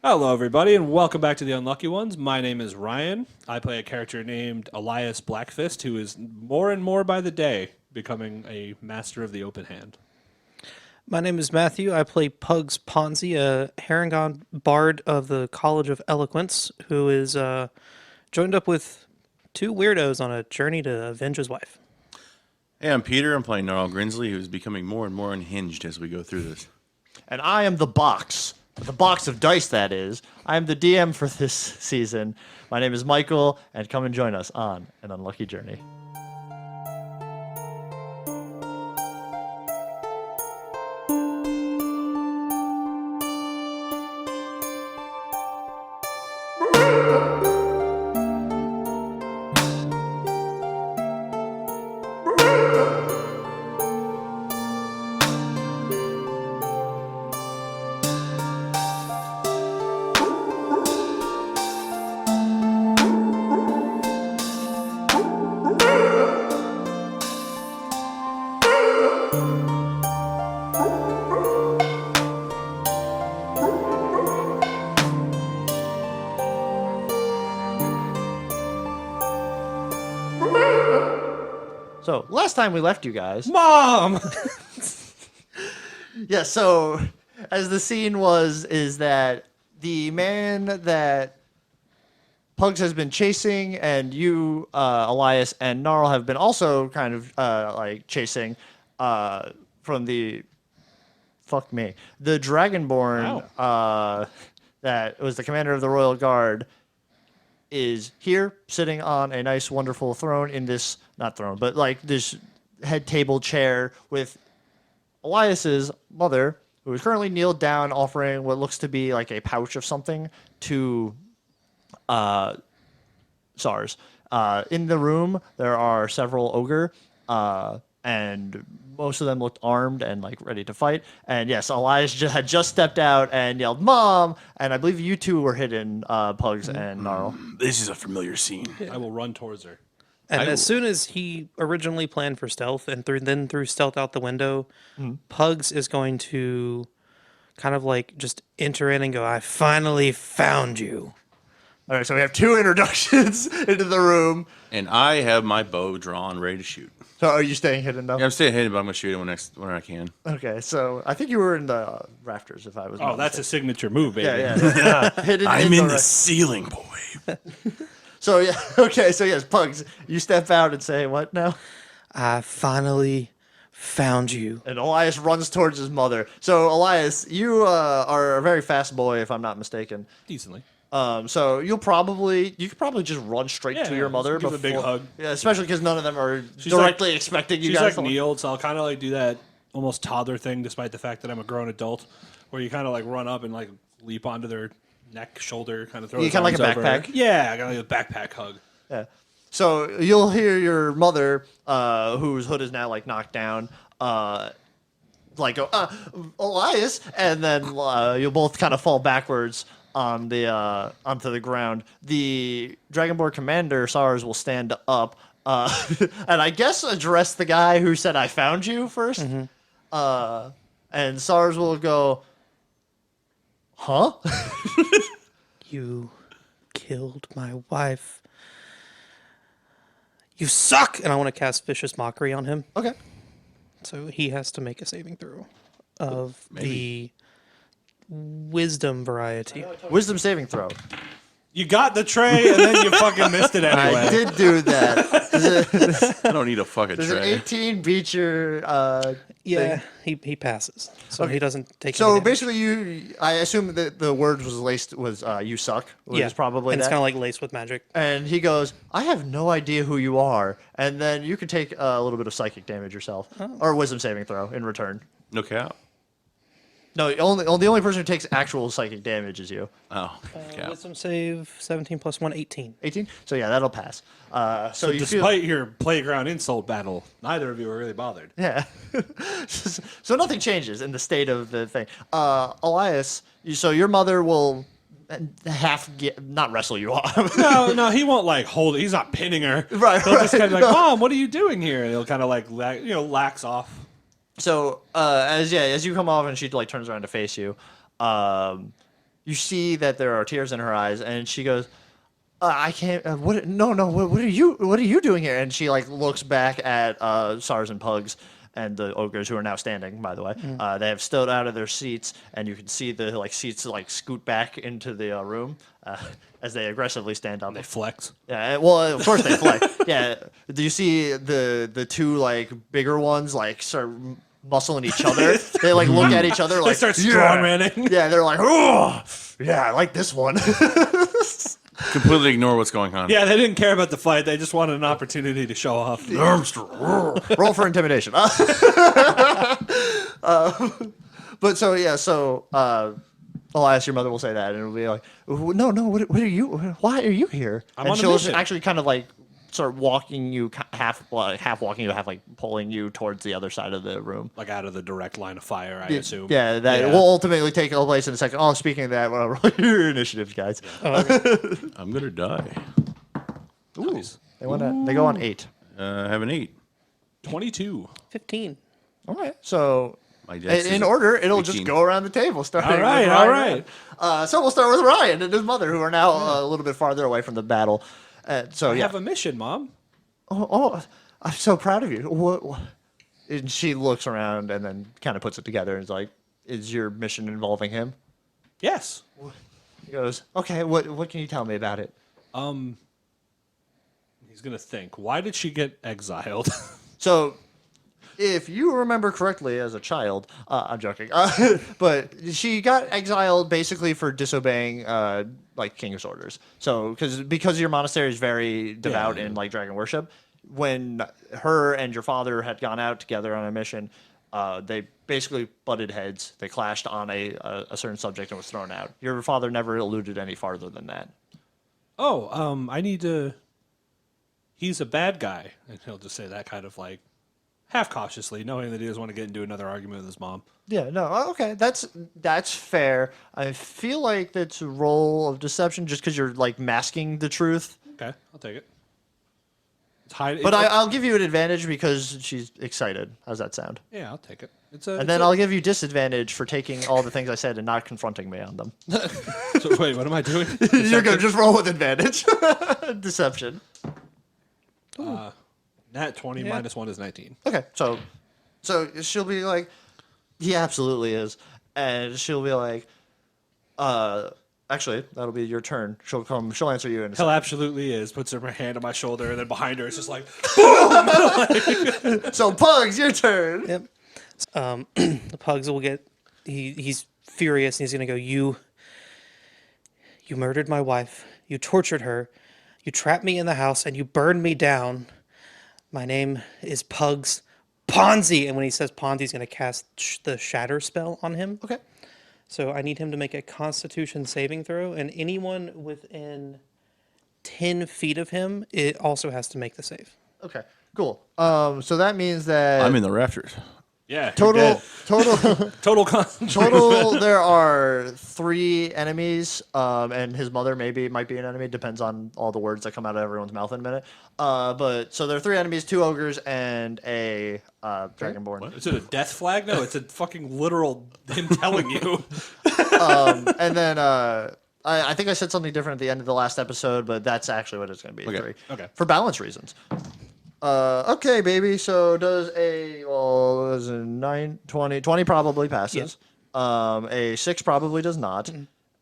Hello, everybody, and welcome back to The Unlucky Ones. My name is Ryan. I play a character named Elias Blackfist, who is more and more by the day becoming a master of the open hand. My name is Matthew. I play Pugs Ponzi, a Harangon bard of the College of Eloquence, who is joined up with two weirdos on a journey to avenge his wife. Hey, I'm Peter. I'm playing Gnarl, who's becoming more and more unhinged as we go through this. And I am the box of dice, that is. I am the DM for this season. My name is Michael, and come and join us on an unlucky journey. So, last time we left you guys... Mom! Yeah, so, as the scene is that the man that Pugs has been chasing, and you, Elias, and Gnarl have been also kind of, chasing from the... Fuck me. The Dragonborn, that was the commander of the Royal Guard, is here, sitting on a nice, wonderful throne in this... Not throne, but, this head table chair with Elias's mother, who is currently kneeled down, offering what looks to be, a pouch of something to SARS. In the room, there are several ogre, and most of them looked armed and ready to fight. And yes, Elias had just stepped out and yelled, "Mom!" And I believe you two were hidden, Pugs and Gnarl. This is a familiar scene. I will run towards her. And as soon as he originally planned for stealth and threw stealth out the window, Pugs is going to kind of just enter in and go, "I finally found you." All right, so we have two introductions into the room. And I have my bow drawn, ready to shoot. So are you staying hidden now? Yeah, I'm staying hidden, but I'm going to shoot him when I can. Okay, so I think you were in the rafters, if I was. Oh, that's a signature move, baby. Yeah. Hidden I'm in the ra- ceiling, boy. So yeah, okay, so yes, Pugs, you step out and say what now? I finally found you. And Elias runs towards his mother. So Elias, you are a very fast boy, if I'm not mistaken. Decently. So you could probably just run straight to your mother. Give her a big hug. Yeah, especially because none of them are She's directly expecting you She's guys. kneeled, so I'll kind of do that almost toddler thing, despite the fact that I'm a grown adult, where you kind of run up and leap onto their neck, shoulder, kind of throw. You kind of like a arms over her. backpack. Yeah, I got a backpack hug. Yeah. So you'll hear your mother, whose hood is now knocked down, go, Elias, and then you'll both kind of fall backwards on the onto the ground. The Dragonborn commander SARS will stand up, and I guess address the guy who said I found you first. And SARS will go, "Huh?" You killed my wife. You suck! And I want to cast Vicious Mockery on him. Okay. So he has to make a saving throw of the wisdom variety. Wisdom saving throw. You got the tray, and then you fucking missed it anyway. I did do that. I don't need a fucking Does an tray. 18 beat your Yeah, thing? he passes. So he doesn't take So any damage. basically, I assume that the word was laced was "you suck." Which is probably and that. it's kind of laced with magic. And he goes, "I have no idea who you are," and then you can take a little bit of psychic damage yourself, or wisdom saving throw in return. No cap. No, the only person who takes actual psychic damage is you. Oh, cap. Wisdom save 17 plus 1, 18. 18. So yeah, that'll pass. So you feel, Despite your playground insult battle, neither of you were really bothered. yeah. So nothing changes in the state of the thing. Elias, so your mother will not wrestle you off. No, he won't hold it. He's not pinning her. Right, He'll just kind of right. Mom, what are you doing here? And he'll kind of lax off. So as you come off and she turns around to face you, you see that there are tears in her eyes, and she goes, I can't. What? No, no. What are you? What are you doing here? And she like looks back at SARS and Pugs and the ogres who are now standing. By the way, they have stood out of their seats, and you can see the like seats like scoot back into the room as they aggressively stand on They them. flex. Yeah, well, of course they fly. Yeah. Do you see the two like bigger ones like start muscling each other? They like look at each other like They start strongmanning. Yeah, they're like, oh, yeah, I like this one. Completely ignore what's going on. Yeah, they didn't care about the fight. They just wanted an opportunity to show off. Roll for intimidation. But so yeah, so Elias, your mother will say that, and it'll be like, no, no, what are you? Why are you here? I'm and on a she'll mission. actually kind of like start walking you half walking you, half like pulling you towards the other side of the room. Like out of the direct line of fire, I assume. Yeah, that will ultimately take place in a second. Oh, speaking of that, roll your initiatives, guys. I'm gonna die. Ooh, they go on 8. I have an 8. 22. 15. All right, so My dex in is order, it'll 18. just go around the table. Starting All right, with all Ryan. right. So we'll start with Ryan and his mother, who are now a little bit farther away from the battle. So I yeah. have a mission, Mom. Oh, I'm so proud of you. What? And she looks around and then kind of puts it together and is like, "Is your mission involving him?" Yes. He goes, "Okay. What can you tell me about it?" He's going to think, why did she get exiled? So, if you remember correctly, as a child, I'm joking, but she got exiled basically for disobeying like king's orders. So, because your monastery is very devout in like dragon worship, when her and your father had gone out together on a mission, they basically butted heads. They clashed on a certain subject and was thrown out. Your father never alluded any farther than that. Oh, I need to... He's a bad guy. And he'll just say that kind of like half cautiously, knowing that he doesn't want to get into another argument with his mom. Yeah, no, okay, that's fair. I feel like that's a role of deception just because you're like masking the truth. Okay, I'll take it. It's hide- But I'll give you an advantage because she's excited. How's that sound? Yeah, I'll take it. And then I'll give you disadvantage for taking all the things I said and not confronting me on them. So, wait, what am I doing? You're gonna just roll with advantage. Deception. Nat 20 minus 1 is 19. Okay, so she'll be like, he absolutely is, and she'll be like, actually, that'll be your turn. She'll answer you in a Hell second. absolutely is. Puts her hand on my shoulder, and then behind her it's just like, So Pugs, your turn. Yep. The Pugs will get. He's furious, and he's gonna go. You murdered my wife. You tortured her. You trapped me in the house, and you burned me down. My name is Pugs Ponzi. And when he says Ponzi, he's gonna cast the Shatter spell on him. Okay. So I need him to make a Constitution saving throw, and anyone within 10 feet of him, it also has to make the save. Okay. Cool. So that means that I'm in the rafters. yeah, total. total concentration. Total, there are 3 enemies, and his mother might be an enemy. Depends on all the words that come out of everyone's mouth in a minute. But so there are 3 enemies, 2 ogres, and a dragonborn. Is it a death flag? No, it's a fucking literal him telling you. And then I think I said something different at the end of the last episode, but that's actually what it's going to be. Okay. 3. Okay. For balance reasons. Okay, baby. So does a 9, 20 probably passes. A 6 probably does not.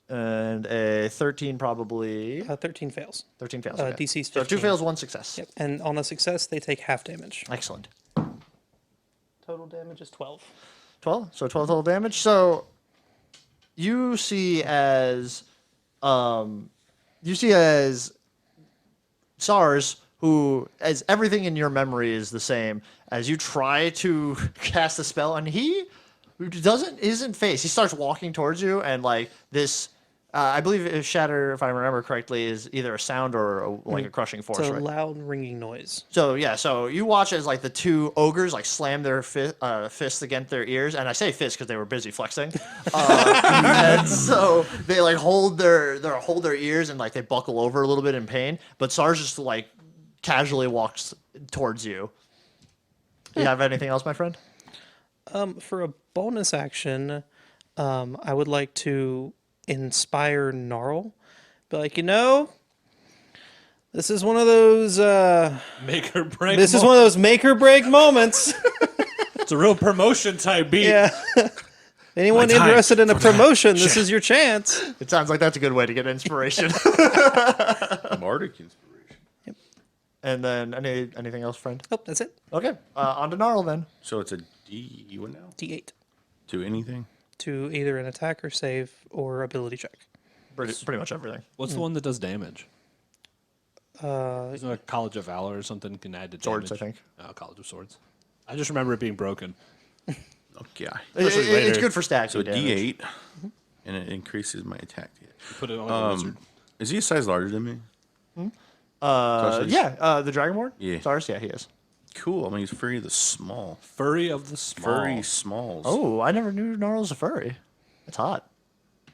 And a 13 probably 13 fails. 13 fails. DC is So 2 15. fails, 1 success. Yep. And on a success, they take half damage. Excellent. Total damage is 12. 12. So 12 total damage. So you see as SARS, who, as everything in your memory is the same, as you try to cast a spell, and he isn't phased. He starts walking towards you, and like this, I believe Shatter, if I remember correctly, is either a sound or a crushing force, It's a right? loud ringing noise. So yeah, so you watch as like the 2 ogres like slam their fists against their ears, and I say fists because they were busy flexing, and so they like hold their ears and like they buckle over a little bit in pain. But SARS just like casually walks towards you. Do you have anything else, my friend? For a bonus action, I would like to inspire Gnarl. Be like, this is one of those. Make or break. This is one of those make or break moments. It's a real promotion type beat. Yeah. Anyone My time interested in a for that promotion, this shit. is your chance. It sounds like that's a good way to get inspiration. Bardic inspiration. And then anything else, friend? Oh, that's it. Okay, on to Gnarl then. So it's a D what now? D8 To anything? to either an attack or save or ability check. Pretty much everything. What's the one that does damage? Isn't it a College of Valor or something can add to damage? Swords, I think. Oh, College of Swords. I just remember it being broken. Okay. It's later. good for stacking So a damage. D8, and it increases my attack. You put it on a wizard. Is he a size larger than me? Yeah, the Dragonborn? Yeah. Stars? Yeah, he is. Cool. I mean, he's furry of the small. Furry of the small. Furry smalls. Oh, I never knew Gnarl was a furry. It's hot.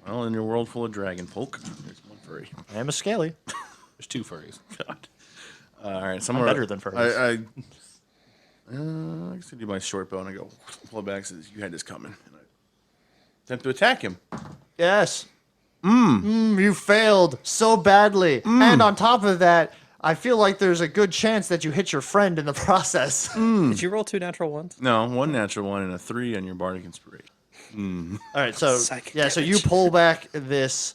Well, in your world full of dragon folk, there's one furry. I am a scaly. There's 2 furries. God. All right, so I'm better than furries. I guess I do my short bow and I go pull it back. Says you had this coming. And I attempt to attack him. Yes. You failed so badly. And on top of that, I feel like there's a good chance that you hit your friend in the process. Did you roll 2 natural ones? No, 1 natural 1 and a 3 on your bardic inspiration. All right, so Psychic so you damage. pull back this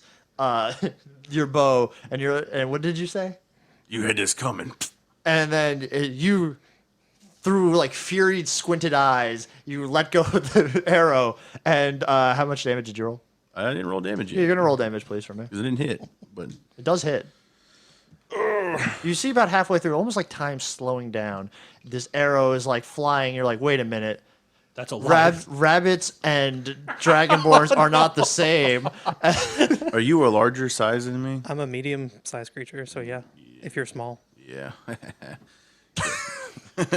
your bow and what did you say? You had this coming. And then you through like fury squinted eyes, you let go of the arrow and how much damage did you roll? I didn't roll damage You're yet going to roll damage please for me. because it didn't hit. But It does hit. You see about halfway through, almost like time slowing down. This arrow is like flying. You're like, wait a minute. That's a lot. Rabbits and dragonborns are not the same. are you a larger size than me? I'm a medium-sized creature, so yeah. If you're small, Yeah.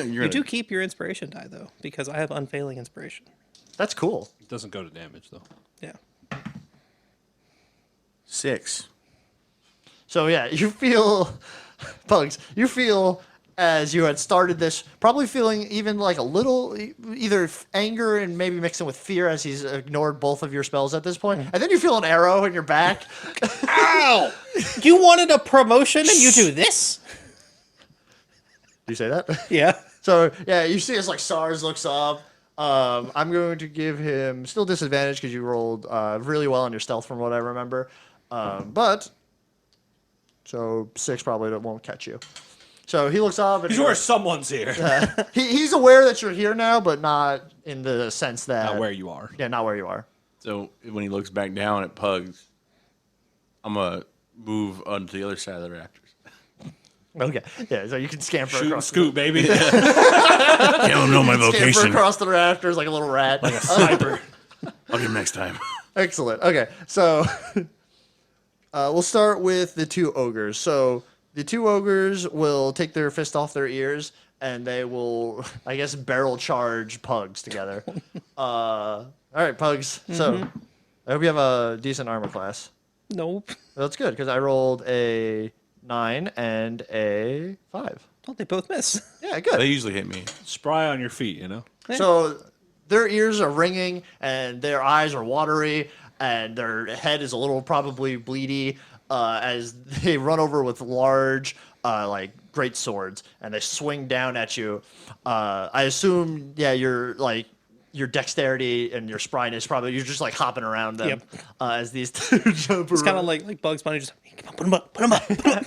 you do keep your inspiration die though, because I have unfailing inspiration. That's cool. It doesn't go to damage, though. Yeah. 6. So yeah, you feel, Pugs, you feel as you had started this, probably feeling even like a little either anger and maybe mixing with fear as he's ignored both of your spells at this point. And then you feel an arrow in your back. Ow! You wanted a promotion and you do this? Do you say that? Yeah. So yeah, you see as like SARS looks up. I'm going to give him still disadvantage because you rolled really well on your stealth from what I remember. But so 6 probably won't catch you. So he looks up and He's where someone's here. he's aware that you're here now, but not in the sense that Not where you are. Yeah, not where you are. So when he looks back down at Pugs, I'm going to move onto the other side of the rafters. Okay. Yeah, so you can scamper Shoot and across scoot, baby. Can't know my scamper across the rafters like a little rat. Like a sniper. I'll get him next time. Excellent. Okay, so we'll start with the 2 ogres. So the 2 ogres will take their fist off their ears and they will, I guess, barrel charge Pugs together. All right, Pugs. So I hope you have a decent armor class. Nope. That's good because I rolled a 9 and a 5. Oh, they both miss. Yeah, good. They usually hit me. Spry on your feet, you know? So their ears are ringing and their eyes are watery and their head is a little probably bleedy as they run over with large, like great swords and they swing down at you. I assume, yeah, your dexterity and your spryness probably you're just like hopping around them as these two jump It's kind around. of like Bugs Bunny, just put him up, put him up, put him up.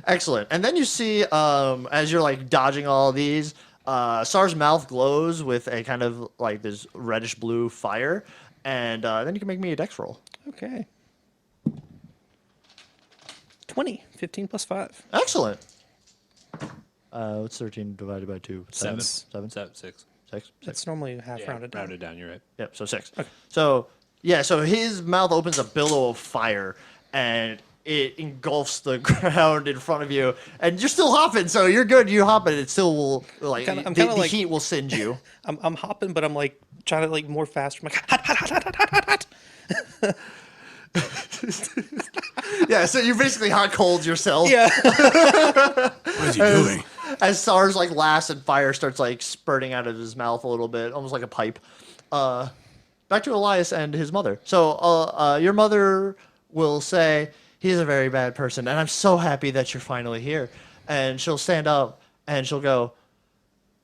Excellent. And then you see, as you're like dodging all of these, Sar's mouth glows with a kind of like this reddish blue fire, and then you can make me a dex roll. Okay. 20, 15 plus 5. Excellent. What's 13 divided by 2? 7. 7? 7, 6. 6? That's normally half Yeah, rounded down. rounded down, you're right. Yep, so 6. So, yeah, so his mouth opens a billow of fire, and it engulfs the ground in front of you, and you're still hopping, so you're good. You hop, but it still will, like, I'm the kinda like- heat will singe you. I'm hopping, but I'm like trying to like more faster. I'm like hot, hot, hot, hot, hot, hot, hot. Yeah, so you basically hot cold yourself. Yeah. What is he doing? As SARS like laughs and fire starts like spurting out of his mouth a little bit, almost like a pipe. But back to Elias and his mother. So your mother will say, he's a very bad person, and I'm so happy that you're finally here. And she'll stand up and she'll go,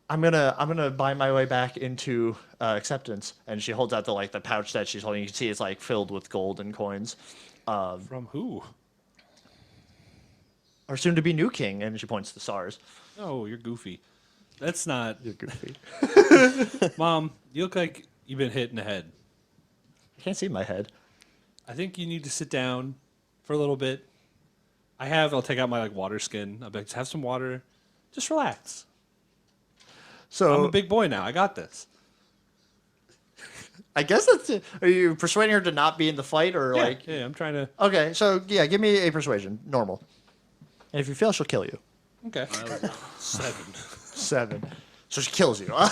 I'm gonna buy my way back into acceptance. And she holds out the pouch that she's holding. You can see it's like filled with gold and coins. From who? Our soon to be new king, and she points to SARS. Oh, you're goofy. That's not. You're goofy. Mom, you look like you've been hit in the head. I can't see my head. I think you need to sit down for a little bit. I'll take out my water skin. I'll be like, just have some water. Just relax. So I'm a big boy now. I got this. I guess that's it. Are you persuading her to not be in the fight, or Yeah, I'm trying to. Okay, so yeah, give me a persuasion, normal. And if you fail, she'll kill you. Okay. 7. 7. So she kills you. Yeah.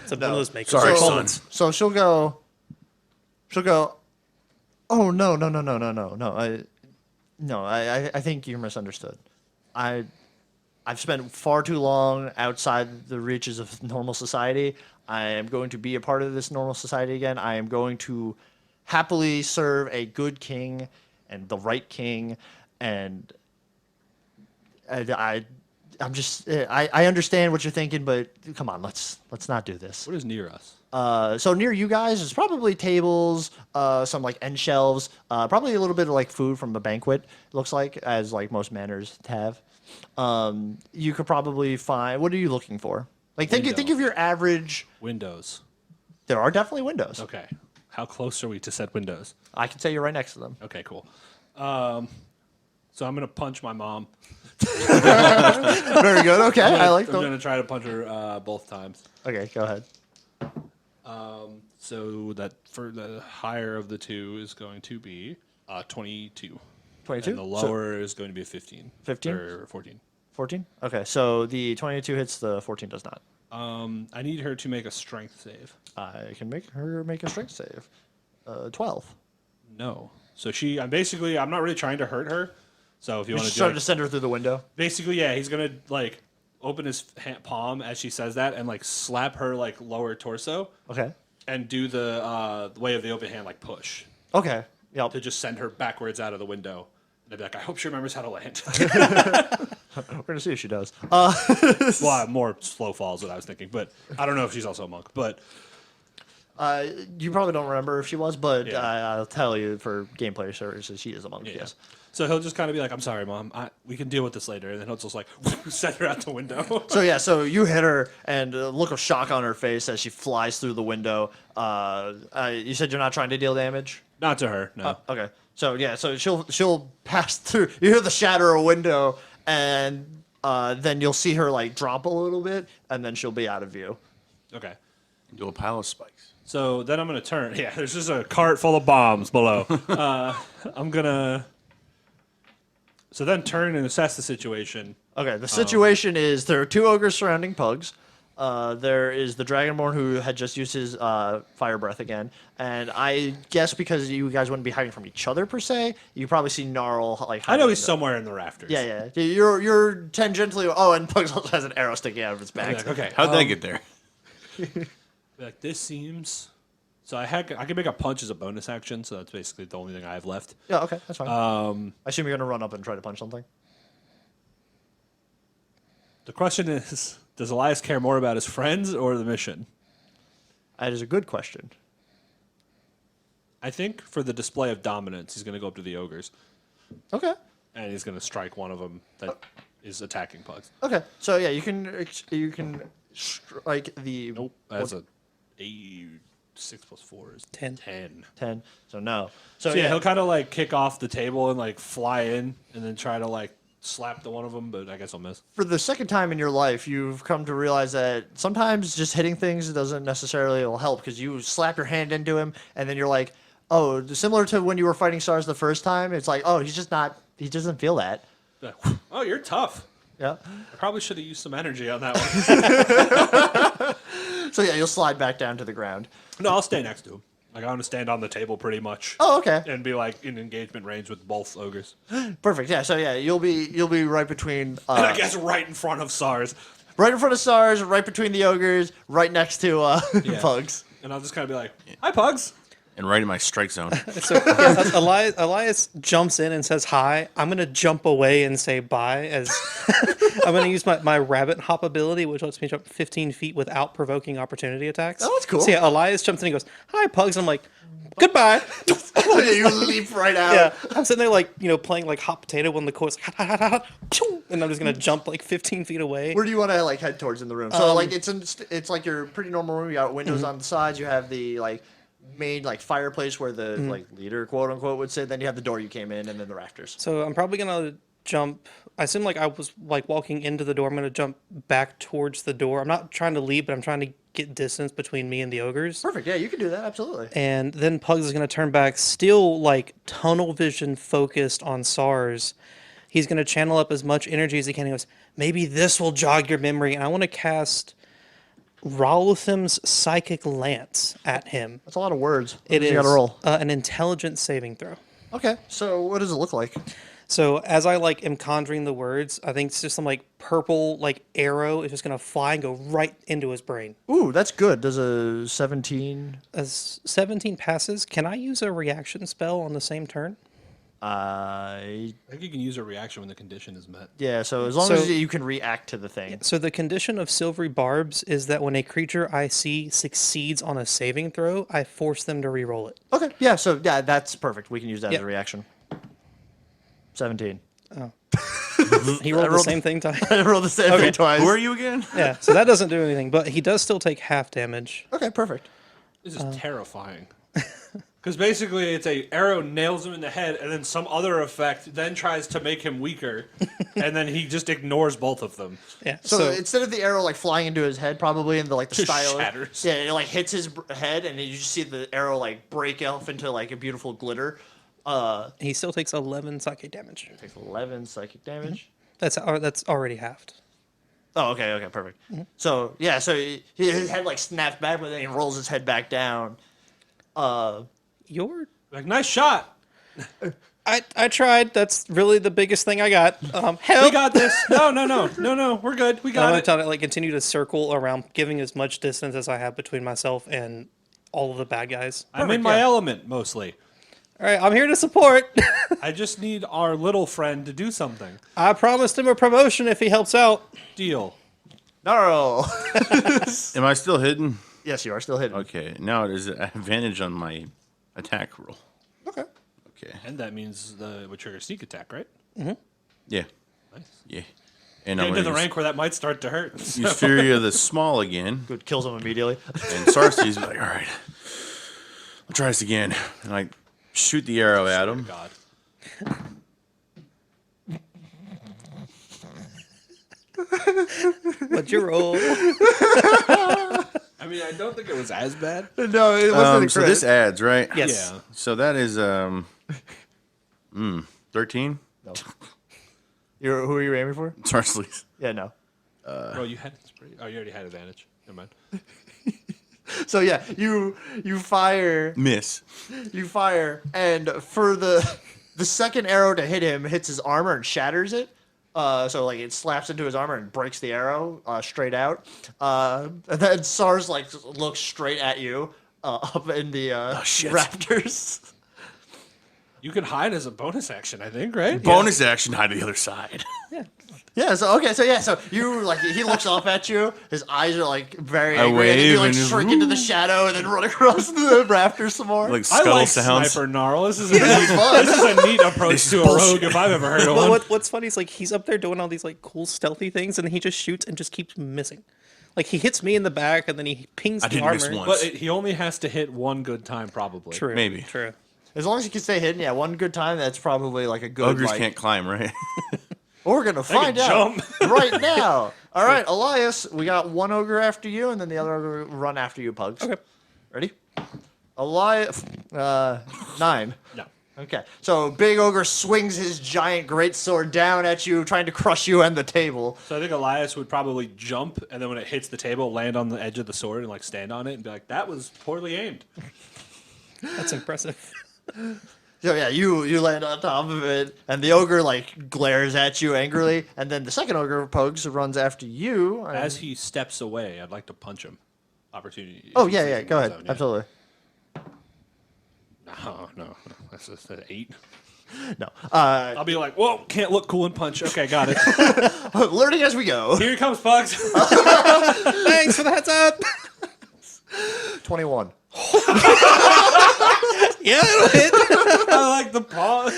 It's one of those make Sorry, So- son. So she'll go. Oh no. I think you're misunderstood. I've spent far too long outside the reaches of normal society. I am going to be a part of this normal society again. I am going to happily serve a good king and the right king, and I understand what you're thinking, but come on, let's not do this. What is near us? So near you guys is probably tables, some end shelves, probably a little bit of food from a banquet. It looks like, as most manors have. You could probably find. What are you looking for? Think Window. of your average. Windows. There are definitely windows. Okay. How close are we to said windows? I can say you're right next to them. Okay, cool. So I'm gonna punch my mom. Very good. Okay, I like I'm the. gonna try to punch her both times. Okay, go ahead. So that for the higher of the two is going to be 22. 22. And the lower is going to be a 15. 15? Or 14. 14. Okay, so the 22 hits, the 14 does not. I need her to make a strength save. I can make her make a strength save. 12. No. So I'm not really trying to hurt her. So if you want Just to trying to send her through the window. basically, yeah, he's gonna open his palm as she says that and slap her lower torso Okay. and do the way of the open hand push Okay. Yep. to just send her backwards out of the window. And I'd be like, I hope she remembers how to land. We're gonna see if she does. Well, more slow falls what I was thinking, but I don't know if she's also a monk. But You probably don't remember if she was, but Yeah. I'll tell you for gameplay services, she is among yes. So he'll just kind of be like, I'm sorry, Mom. We can deal with this later. And then he'll just send her out the window. So you hit her, and a look of shock on her face as she flies through the window. You said you're not trying to deal damage. Not to her, no. Okay. So she'll pass through. You hear the shatter a window, and then you'll see her drop a little bit, and then she'll be out of view. Okay. Do a pile of spikes. So then I'm going to turn. Yeah, there's just a cart full of bombs below. I'm going to... So then turn and assess the situation. Okay, the situation is there are 2 ogres surrounding Pugs. There is the Dragonborn who had just used his fire breath again. And I guess because you guys wouldn't be hiding from each other per se, you probably see Gnarl I know he's somewhere in the rafters. Yeah. You're tangentially. Oh, and Pugs also has an arrow sticking out of its back. Like, okay. How'd that get there? This seems... So I can make a punch as a bonus action, so that's basically the only thing I have left. Yeah, okay, that's fine. I assume you're gonna run up and try to punch something. The question is, does Elias care more about his friends or the mission? That is a good question. I think for the display of dominance, he's going to go up to the ogres, Okay. and he's going to strike one of them that is attacking Pugs. Okay. So yeah, you can strike the Nope. That's a 6 plus 4 is 10. 10. So no. So, So yeah, he'll kind of kick off the table and fly in, and then try to slap the one of them, but I guess I'll miss. for the second time in your life, you've come to realize that sometimes just hitting things doesn't necessarily help because you slap your hand into him, and then you're like, oh, similar to when you were fighting SARS the first time. It's like, oh, he doesn't feel that. Like, oh, you're tough. Yeah. I probably should have used some energy on that one. So yeah, you'll slide back down to the ground. No, I'll stay next to him. I want to stand on the table pretty much. Oh, okay. And be in engagement range with both ogres. Perfect. Yeah. So yeah, you'll be right between. And I guess right in front of SARS. Right in front of SARS, right between the ogres, right next to Pugs. And I'll just kind of be like, "Hi, Pugs." And right in my strike zone. So yeah, Elias jumps in and says hi. I'm gonna jump away and say bye. As I'm gonna use my rabbit hop ability, which lets me jump 15 feet without provoking opportunity attacks. Oh, that's cool. So yeah, Elias jumps in and goes, "Hi, Pugs." And I'm like, "Goodbye." You leap right out. Yeah, I'm sitting there like playing like hot potato when the chorus, and I'm just gonna jump like 15 feet away. Where do you want to like head towards in the room? So like it's like your pretty normal room. You got windows on the sides. You have the like main like fireplace where the like leader quote unquote would sit. Then you have the door you came in, and then the rafters. So I'm probably gonna jump. I assume like I was like walking into the door. I'm gonna jump back towards the door. I'm not trying to leave, but I'm trying to get distance between me and the ogres. Perfect. Yeah, you can do that. Absolutely. And then Pugs is gonna turn back, still like tunnel vision focused on SARS. He's gonna channel up as much energy as he can. He goes, maybe this will jog your memory, and I want to cast Ralutham's Psychic Lance at him. That's a lot of words. It is You got to roll. an intelligence saving throw. Okay. So what does it look like? So as I like am conjuring the words, I think it's just some like purple like arrow is just gonna fly and go right into his brain. Ooh, that's good. Does a 17? As 17 passes, can I use a reaction spell on the same turn? I think you can use a reaction when the condition is met. Yeah. So as long So- as you can react to the thing. So the condition of silvery barbs is that when a creature I see succeeds on a saving throw, I force them to re-roll it. Okay. Yeah. So yeah, that's perfect. We can use that as Yeah. a reaction. 17. He rolled the rolled- same thing twice. I rolled the same Okay. thing twice. Who are you again? Yeah, so that doesn't do anything, but he does still take half damage. Okay. Perfect. This is terrifying. Because basically, it's a arrow nails him in the head, and then some other effect then tries to make him weaker, and then he just ignores both of them. Yeah. So, instead of the arrow like flying into his head, probably in the like the Just style, shatters. yeah, it like hits his head, and you just see the arrow like break off into like a beautiful glitter. he still takes 11 psychic damage. Takes 11 psychic damage. That's already halved. Oh, okay, perfect. So yeah, so his head like snaps back, but then he rolls his head back down. You're Like, nice shot. I tried. That's really the biggest thing I got. Help! We got this. No, we're good. We I'm got gonna it. try to like continue to circle around, giving as much distance as I have between myself and all of the bad guys. I'm in my element, mostly. All right, I'm here to support. I just need our little friend to do something. I promised him a promotion if he helps out. Deal. Gnarl. Am I still hidden? Yes, you are still hidden. Okay. Now there's an advantage on my attack roll. Okay. Okay. And that means the would trigger sneak attack, right? Yeah. Nice. Yeah. And Get I'm into the going to rank where that might start to hurt. use Fury of the Small again. Good. Kills him immediately. And Sarcy's like, all right, I'll try this again. And I shoot the arrow at him. God. What'd you roll? I mean, I don't think it was as bad. No, it wasn't a So crit. this adds, right? Yes. Yeah. So that is 13. No. Who are you aiming for? Sarcy's. Yeah, no. Oh, you had oh, you already had advantage. Never mind. So yeah, you fire, Miss. and for the second arrow to hit him hits his armor and shatters it. So like it slaps into his armor and breaks the arrow straight out. And then SARS like looks straight at you up in the shit. rafters. You can hide as a bonus action, I think, right? Bonus action, hide to the other side. Yeah. So okay. So yeah. So you like he looks up at you. His eyes are like very I angry. And then you wave like and just, shrink into the shadow and then run across the rafters some more. Like I scuttle like sounds. Sniper Gnarl. This is a neat approach This is to a bullshit. rogue if I've ever heard of But one. what's funny is like he's up there doing all these like cool stealthy things, and he just shoots and just keeps missing. Like he hits me in the back, and then he pings I the didn't armor. miss one. But he only has to hit one good time, probably. True. Maybe. True. As long as you can stay hidden, yeah, one good time, that's probably like a good. Ogres like, can't climb, right? We're gonna find can out jump. right now. All right, Elias, we got one ogre after you, and then the other ogre will run after you, Pugs. Okay. Ready? Elias, 9. No. Okay, so big ogre swings his giant greatsword down at you, trying to crush you and the table. So I think Elias would probably jump, and then when it hits the table, land on the edge of the sword and like stand on it and be like, "That was poorly aimed." That's impressive. So yeah, you land on top of it, and the ogre like glares at you angrily, and then the second ogre, Pugs, runs after you. As he steps away, I'd like to punch him. opportunity. Oh if yeah, he's yeah. using Go his ahead. own, yeah. Absolutely. No. That's just an 8. No. I'll be like, whoa, can't look cool and punch. Okay, got it. Learning as we go. Here he comes, Pugs. Thanks for the heads up. 21. Yeah, it'll hit. I like the pause.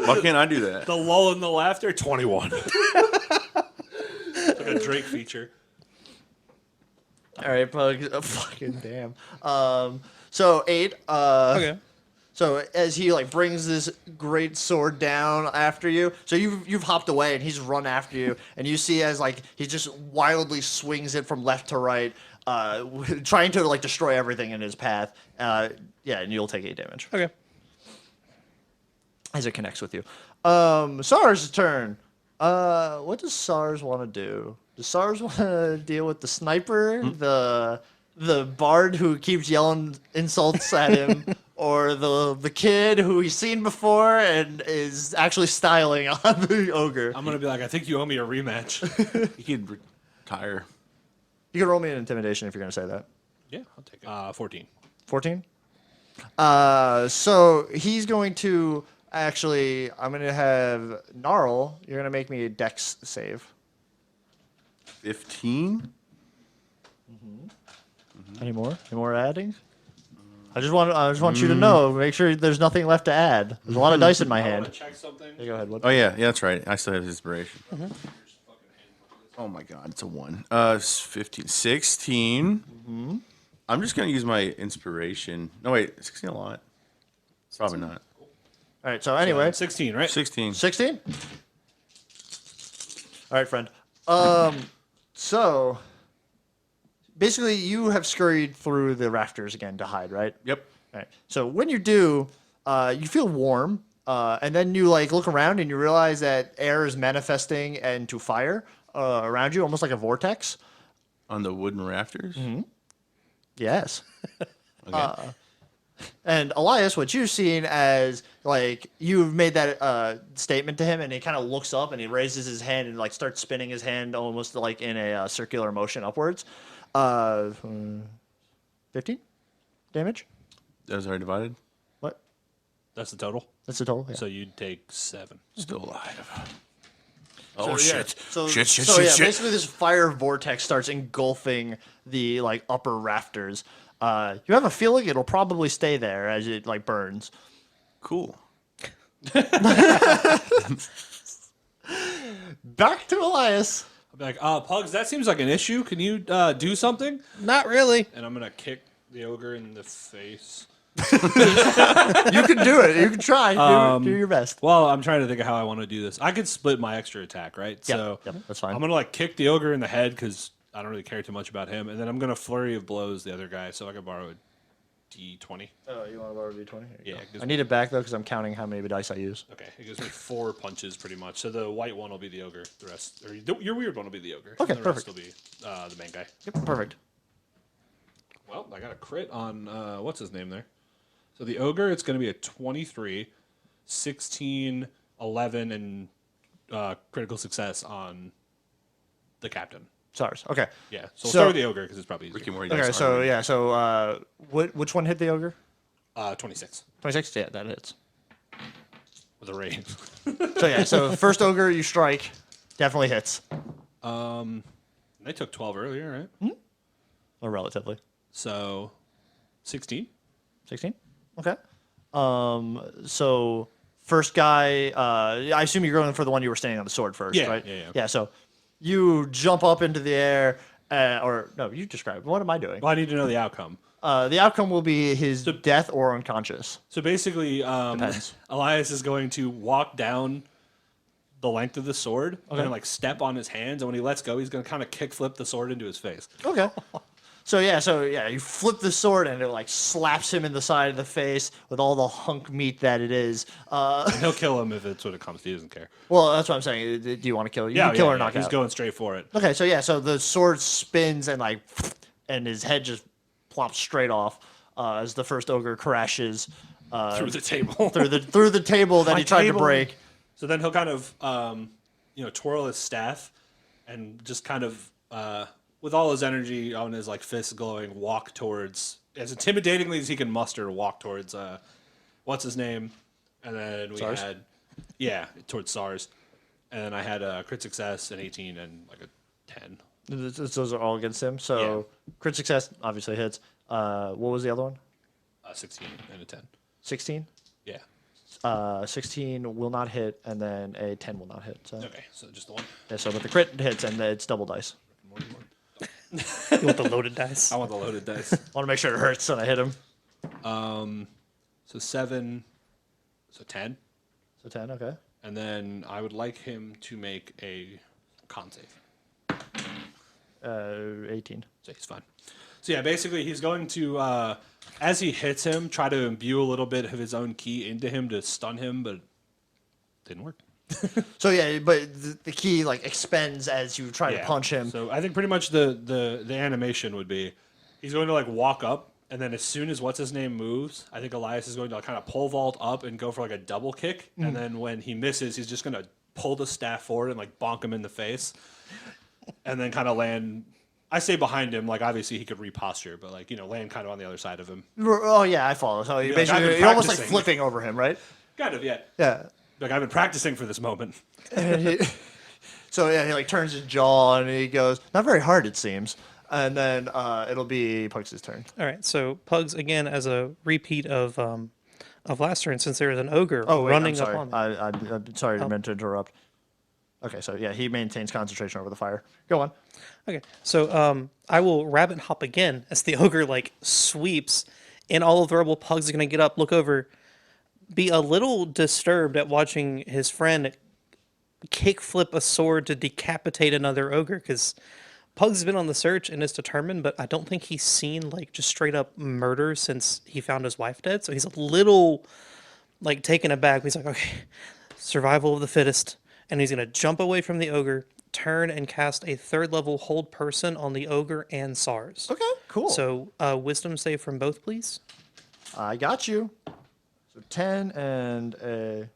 Why can't I do that? The lull in the laughter. 21. Like a Drake feature. All right, Pug. Fucking damn. So 8. Okay. So as he like brings this great sword down after you, so you've hopped away and he's run after you, and you see as like he just wildly swings it from left to right, trying to like destroy everything in his path. Yeah, and you'll take 8 damage Okay. as it connects with you. SARS' turn. What does SARS want to do? Does SARS want to deal with the sniper, the bard who keeps yelling insults at him, or the kid who he's seen before and is actually styling on the ogre? I'm going to be like, I think you owe me a rematch. You could retire. You can roll me an intimidation if you're going to say that. Yeah, I'll take it. 14. 14? So he's going to actually, I'm going to have Gnarl, you're going to make me a dex save. 15? Any more adding? I just want you to know, make sure there's nothing left to add. There's a lot of dice in my I want hand. to check something. Yeah, go ahead. What? Oh, yeah, that's right. I still have inspiration. Oh, my God. It's a 1. 15. 16. I'm just going to use my inspiration. No, wait. 16 a lot. Probably not. All right, so anyway, 16, right? 16. 16? All right, friend. So basically you have scurried through the rafters again to hide, right? Yep. All right. So when you do, you feel warm, and then you like look around and you realize that air is manifesting into fire around you, almost like a vortex. On the wooden rafters? Yes. Okay. And Elias, what you've seen as like you've made that statement to him, and he kind of looks up and he raises his hand and like starts spinning his hand almost like in a circular motion upwards. 15 damage. That was already divided? What? That's the total. That's the total. Yeah. So you'd take 7. Still alive. So, Oh, yeah, shit. So, Shit. basically this fire vortex starts engulfing the like upper rafters. You have a feeling it'll probably stay there as it like burns. Cool. Back to Elias. I'll be like, Pugs, that seems like an issue. Can you do something? Not really. And I'm going to kick the ogre in the face. You can do it. You can try. Do your best. Well, I'm trying to think of how I want to do this. I could split my extra attack, right? Yep, So yep, that's fine. I'm going to like kick the ogre in the head because I don't really care too much about him. And then I'm going to flurry of blows the other guy so I can borrow a D20. Oh, you want to lower D20? Yeah, it gives I need it back though because I'm counting how many dice I use. Okay, it gives me 4 punches pretty much. So the white one will be the ogre. The rest, or your weird one will be the ogre. Okay, and the rest perfect. will be the main guy. Yep, perfect. Well, I got a crit on what's his name there. So the ogre, it's going to be a 23, 16, 11, and critical success on the captain. SARS. Okay. Yeah, so we'll So- start with the ogre because it's probably easier. Ricky Morty Okay. dice So armor. yeah. So which one hit the ogre? 26 26. Yeah, that hits. with a raid. So yeah. So first ogre you strike, definitely hits. They took 12 earlier, right? Or relatively. So 16. 16. Okay. So first guy. I assume you're going for the one you were standing on the sword first, Yeah, right? yeah. Yeah. So you jump up into the air, or no, you describe. What am I doing? Well, I need to know the outcome. The outcome will be his death or unconscious. So basically, Depends. Elias is going to walk down the length of the sword and like step on his hands, and when he lets go, he's going to kind of kickflip the sword into his face. Okay. So yeah, you flip the sword and it like slaps him in the side of the face with all the hunk meat that it is. And he'll kill him if it's what it comes to. He doesn't care. Well, that's what I'm saying. Do you want to kill? You can kill or knock He's out. going straight for it. Okay, so the sword spins and like, and his head just plops straight off as the first ogre crashes Through the table. through the table that My he tried table. to break. So then he'll kind of, twirl his staff and just kind of, with all his energy on his like fists glowing, walk towards as intimidatingly as he can muster. Walk towards what's his name, and then we SARS? had towards SARS, and then I had a crit success, an 18, and like a 10. Those are all against him. So crit success obviously hits. What was the other one? 16 and a 10. 16. Yeah. 16 will not hit, and then a 10 will not hit. So Okay, so just the one. yeah, so but the crit hits, and it's double dice. You want the loaded dice? I want the loaded dice. I want to make sure it hurts when I hit him. So 7, so 10, So 10, okay. and then I would like him to make a con save. 18. So he's fine. So yeah, basically he's going to, as he hits him, try to imbue a little bit of his own ki into him to stun him, but didn't work. So yeah, but the key like expends as you try to punch him. So I think pretty much the animation would be he's going to like walk up, and then as soon as what's his name moves, I think Elias is going to kind of pole vault up and go for like a double kick, and then when he misses, he's just going to pull the staff forward and like bonk him in the face, and then kind of land. I say behind him, like obviously he could reposture, but like land kind of on the other side of him. Oh yeah, I follow. So you like, I've basically been you're almost like practicing. flipping over him, right? Kind of, yeah. Yeah. Like I've been practicing for this moment. So yeah, he like turns his jaw and he goes, not very hard it seems. And then it'll be Pugs' turn. All right. So Pugs again as a repeat of last turn, since there is an ogre Oh, wait, running I'm sorry. up on me. I'm sorry, I meant to interrupt. Okay, so yeah, he maintains concentration over the fire. Go on. Okay, so I will rabbit hop again as the ogre like sweeps, and all of the rebel Pugs are gonna get up, look over, be a little disturbed at watching his friend kick flip a sword to decapitate another ogre, because Pugs has been on the search and is determined, but I don't think he's seen like just straight up murder since he found his wife dead. So he's a little like taken aback. He's like, okay, survival of the fittest, and he's gonna jump away from the ogre, turn and cast a 3rd level hold person on the ogre and SARS. Okay, cool. So wisdom save from both, please. I got you. So 10 and a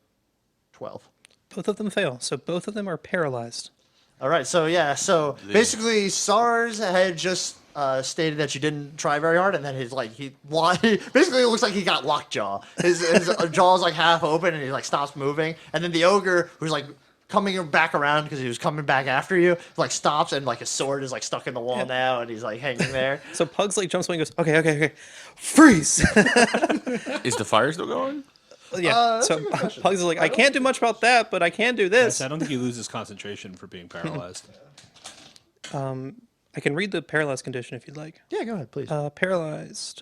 12. Both of them fail, so both of them are paralyzed. All right, so yeah, so basically SARS had just stated that you didn't try very hard, and then he basically it looks like he got lockjaw. His jaw is like half open, and he like stops moving, and then the ogre who's like coming back around because he was coming back after you, like stops, and like his sword is like stuck in the wall now, and he's like hanging there. So Pugs like jumps away and goes, okay, freeze. Is the fire still going? Yeah. So Pugs is like, I can't do much about that, but I can do this. I don't think he loses concentration for being paralyzed. I can read the paralyzed condition if you'd like. Yeah, go ahead, please. Paralyzed.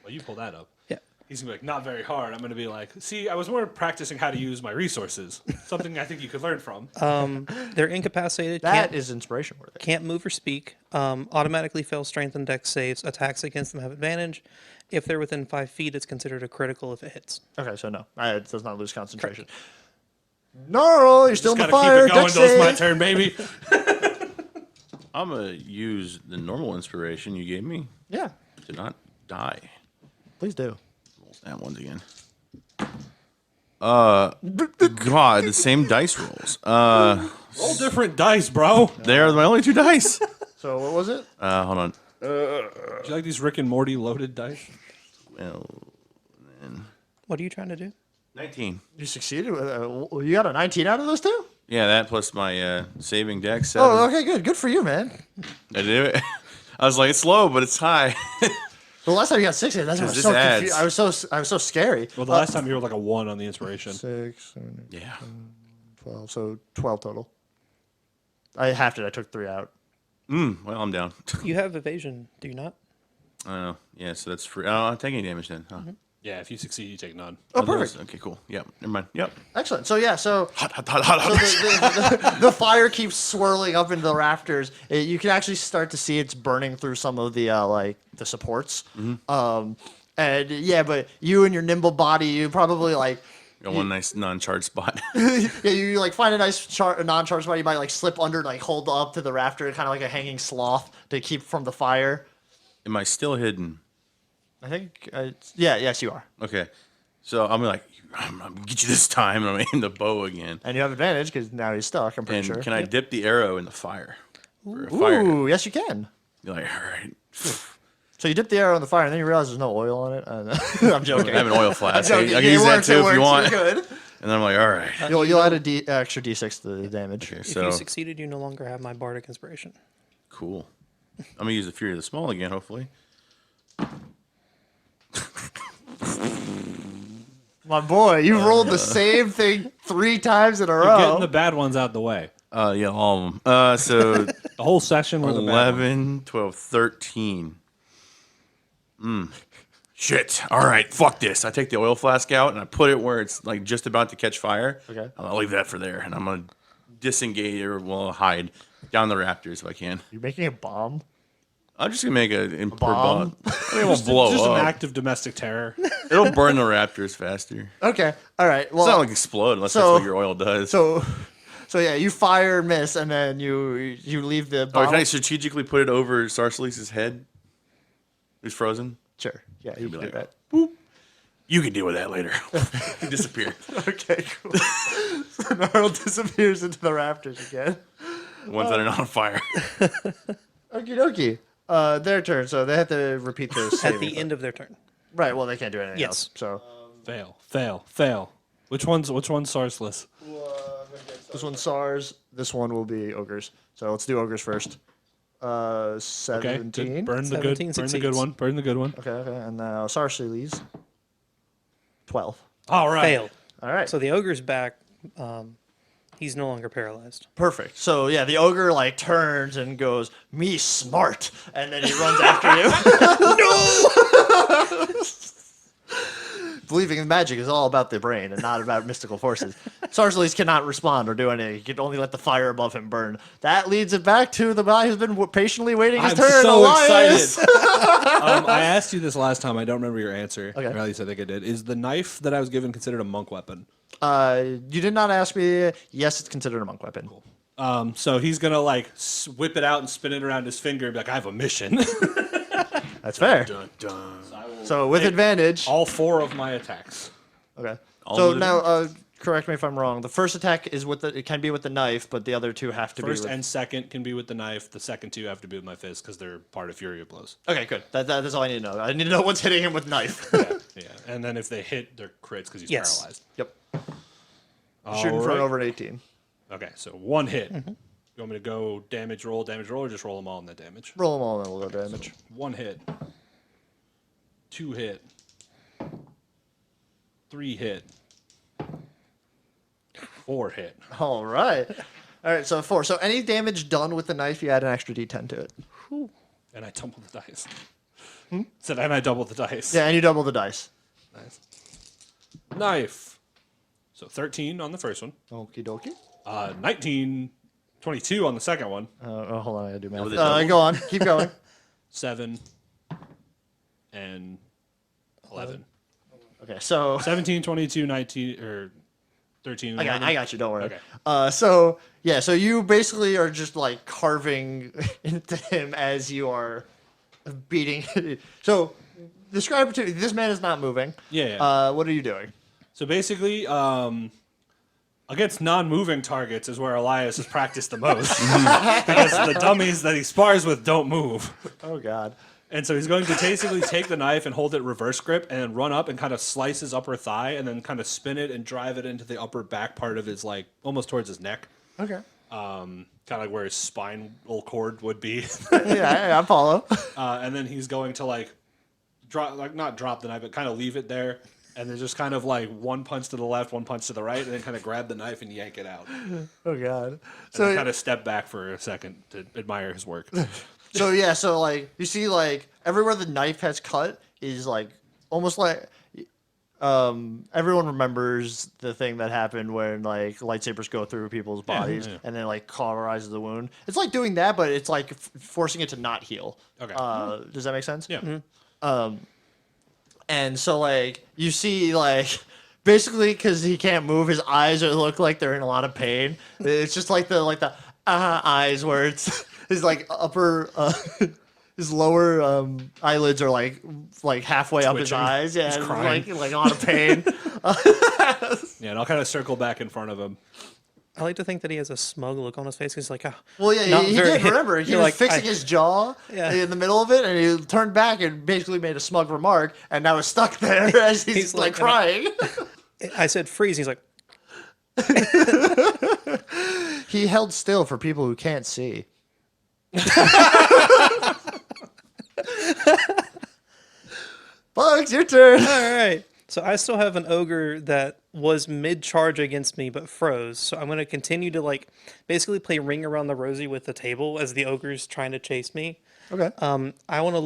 Well, you pull that up. Yeah. He's gonna be like, not very hard. I'm gonna be like, see, I was more practicing how to use my resources. Something I think you could learn from. They're incapacitated. That is inspiration worthy. Can't move or speak. Automatically fail strength and dex saves. Attacks against them have advantage. If they're within 5 feet, it's considered a critical if it hits. Okay, so no, it does not lose concentration. Gnarl, you're still in the Just gotta fire. keep it going Dex till it's my save. turn, baby. I'm gonna use the normal inspiration you gave me Yeah, to not die. please do. Roll that once again. God, the same dice rolls. Roll different dice, bro. They are my only 2 dice. So what was it? Hold on. Do you like these Rick and Morty loaded dice? Well, then What are you trying to do? 19. You succeeded. You got a 19 out of those two? Yeah, that plus my saving deck 7. Oh, okay, good. Good for you, man. I do it. I was like, it's low, but it's high. The last time you got 16, that's what I was This so adds. confused. I was so scary. Well, the last time you rolled like a 1 on the inspiration. 6, 7, Yeah. 12. So 12 total. I halved it. I took 3 out. Well, I'm down. You have evasion, do you not? I don't know. Yeah, so that's free. I don't take any damage then. Huh? Yeah, if you succeed, you take none. Oh, that was- perfect. Okay, cool. Yep. Never mind. Yep. Excellent. So yeah, so Hot, hot, hot, hot, hot. the fire keeps swirling up into the rafters. You can actually start to see it's burning through some of the like the supports. And yeah, but you and your nimble body, you probably like Got one nice non-charged spot. yeah, you like find a nice non-charge spot. You might like slip under, like hold up to the rafter, kind of like a hanging sloth to keep from the fire. Am I still hidden? I think, yes, you are, Okay. So I'm like, I'm gonna get you this time, and I'm aiming the bow again. and you have advantage because now he's stuck. I'm pretty And sure. can I dip the arrow in the fire? For a fire? Ooh, yes, you can. You're like, all right. So you dip the arrow in the fire, and then you realize there's no oil on it. I'm joking. I have an oil flask. I joking. can It use that works, too it if works, you want. you're good. And then I'm like, all right. You'll add a extra d6 to the damage. Okay, If so you succeeded, you no longer have my bardic inspiration. cool. I'm gonna use the Fury of the Small again, hopefully. My boy, you rolled the same thing 3 times in a You're row. getting the bad ones out the way. Yeah, all of them. So The whole session were the bad ones. 11, 12, 13. Shit. All right, fuck this. I take the oil flask out and I put it where it's like just about to catch fire. Okay. I'll leave that for there, and I'm gonna disengage or hide down the rafters if I can. You're making a bomb? I'm just gonna make a bomb? I mean, it won't blow Just up. an act of domestic terror. It'll burn the raptors faster. Okay. All right. Well, It's not like explode unless that's so- what your oil does. so yeah, you fire, miss, and then you leave the Or bomb. can I strategically put it over Sarsalise's head? Who's frozen? Sure. Yeah, you be can do like, that. You can deal with that later. He disappeared. Okay, cool. So Gnarl disappears into the rafters again. Ones that are not on fire. Okie dokie. Their turn, so they have to repeat those. At saving the throws. end of their turn. Right. Well, they can't do anything Yes. else. So Fail. Which one's Sarsless? this one's SARS. This one will be ogres. So let's do ogres first. Okay. 17. Good. Burn the 17 good. Burn the good succeeds. one. Burn the good one. Okay. And now Sarsiles. 12. All right. Failed. All right. So the ogre's back. He's no longer paralyzed. Perfect. So yeah, the ogre like turns and goes, "Me smart," and then he runs after you. No. Believing in magic is all about the brain and not about mystical forces. Sarsiles cannot respond or do anything. He can only let the fire above him burn. That leads it back to the guy who's been patiently waiting his I'm turn. so Elias. excited. I asked you this last time. I don't remember your answer. Okay. Or at least I think I did. Is the knife that I was given considered a monk weapon? You did not ask me. Yes, it's considered a monk weapon. So he's gonna like whip it out and spin it around his finger and be like, "I have a mission." That's fair. dun, dun. So with advantage. All 4 of my attacks. Okay. All So of it? now, correct me if I'm wrong. The first attack is with it can be with the knife, but the other 2 have to First be with. and second can be with the knife. The second 2 have to be with my fist because they're part of Fury of Blows. Okay, good. That's all I need to know. I need to know what's hitting him with knife. Yeah, and then if they hit, they're crits because he's Yes. paralyzed. Yep. Shooting for an Alright. over an 18. Okay, so 1 hit. You want me to go damage roll, or just roll them all in the damage? Roll them all and then we'll go damage. 1 hit. 2 hit. 3 hit. 4 hit. All right. All right, so 4. So any damage done with the knife, you add an extra d10 to it. And I double the dice. Said, and I double the dice. Yeah, and you double the dice. Nice. Knife. So 13 on the first one. Okie dokie. 19, 22 on the second one. Hold on, I gotta do math. with a double? Go on. Keep going. 7 and 11. Okay, so 17, 22, 19, or 13. And I 11. got you. Don't worry. Okay. So you basically are just like carving into him as you are beating. So describe it to me. This man is not moving. Yeah. What are you doing? So basically, against non-moving targets is where Elias has practiced the most. Because the dummies that he spars with don't move. Oh God. And so he's going to basically take the knife and hold it reverse grip and run up and kind of slice his upper thigh and then kind of spin it and drive it into the upper back part of his, like, almost towards his neck. Okay. Kind of like where his spinal cord would be. Yeah, I follow. And then he's going to, like, not drop the knife, but kind of leave it there. And then just kind of, like, 1 punch to the left, 1 punch to the right, and then kind of grab the knife and yank it out. And Oh God. then kind of step back for a second to admire his work. So like you see like everywhere the knife has cut is like almost like everyone remembers the thing that happened when like lightsabers go through people's bodies and then like cauterizes the wound. It's like doing that, but it's like forcing it to not heal. Okay. Does that make sense? Yeah. And so like you see like basically because he can't move, his eyes look like they're in a lot of pain. It's just like the eyes where it's his like upper his lower eyelids are like halfway up his Twitching. eyes. Yeah, He's and crying. like a lot of pain. Yeah, and I'll kind of circle back in front of him. I like to think that he has a smug look on his face. He's like, oh, Well, yeah, not he very- did. Remember, he You're was like, fixing his jaw Yeah. in the middle of it, and he turned back and basically made a smug remark, and now is stuck there as he's, He's like like, crying. I said freeze. He's like, He held still for people who can't see. Bugs, your turn. all right. So I still have an ogre that was mid-charge against me but froze. So I'm going to continue to like basically play Ring Around the Rosie with the table as the ogre's trying to chase me. Okay. I want to